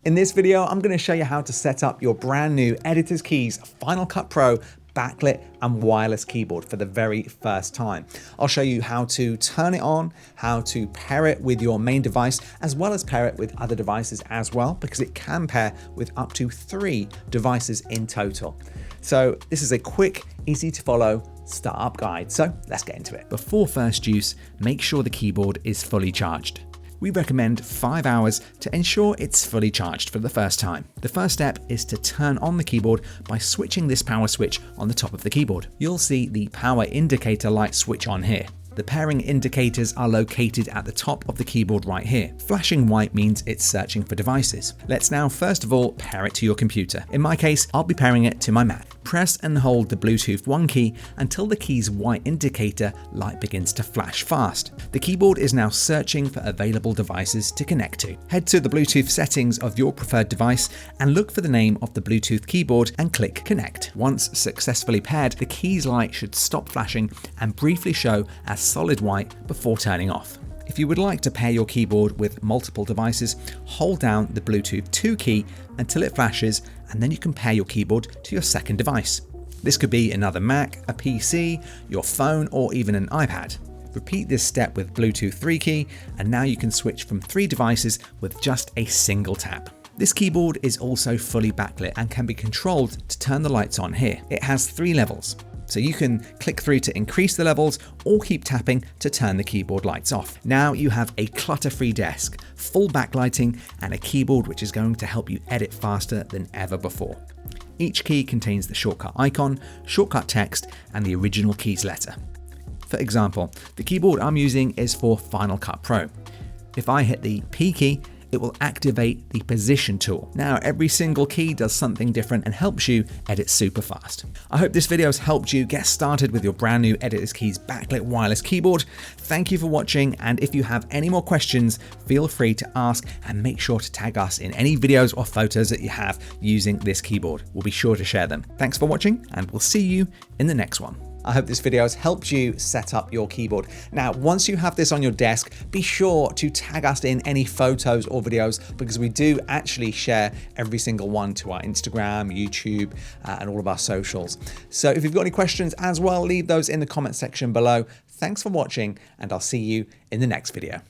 In this video, I'm going to show you how to set up your brand new EditorsKeys Final Cut Pro backlit and wireless keyboard for the very first time. I'll show you how to turn it on, how to pair it with your main device, as well as pair it with other devices as well, because it can pair with up to 3 devices in total. So this is a quick, easy to follow startup guide. So let's get into it. Before first use, make sure the keyboard is fully charged. We recommend 5 hours to ensure it's fully charged for the first time. The first step is to turn on the keyboard by switching this power switch on the top of the keyboard. You'll see the power indicator light switch on here. The pairing indicators are located at the top of the keyboard right here. Flashing white means it's searching for devices. Let's now first of all pair it to your computer. In my case, I'll be pairing it to my Mac. Press and hold the Bluetooth 1 key until the key's white indicator light begins to flash fast. The keyboard is now searching for available devices to connect to. Head to the Bluetooth settings of your preferred device and look for the name of the Bluetooth keyboard and click Connect. Once successfully paired, the key's light should stop flashing and briefly show as solid white before turning off. If you would like to pair your keyboard with multiple devices, hold down the Bluetooth 2 key until it flashes, and then you can pair your keyboard to your second device. This could be another Mac, a PC, your phone, or even an iPad. Repeat this step with Bluetooth 3 key, and now you can switch from 3 devices with just a single tap. This keyboard is also fully backlit and can be controlled to turn the lights on here. It has 3 levels. So you can click through to increase the levels or keep tapping to turn the keyboard lights off. Now you have a clutter-free desk, full backlighting, and a keyboard which is going to help you edit faster than ever before. Each key contains the shortcut icon, shortcut text, and the original keys letter. For example, the keyboard I'm using is for Final Cut Pro. If I hit the P key, it will activate the position tool. Now, every single key does something different and helps you edit super fast. I hope this video has helped you get started with your brand new EditorsKeys backlit wireless keyboard. Thank you for watching, and if you have any more questions, feel free to ask and make sure to tag us in any videos or photos that you have using this keyboard. We'll be sure to share them. Thanks for watching, and we'll see you in the next one. I hope this video has helped you set up your keyboard. Now, once you have this on your desk, be sure to tag us in any photos or videos, because we do actually share every single one to our Instagram, YouTube, and all of our socials. So if you've got any questions as well, leave those in the comment section below. Thanks for watching, and I'll see you in the next video.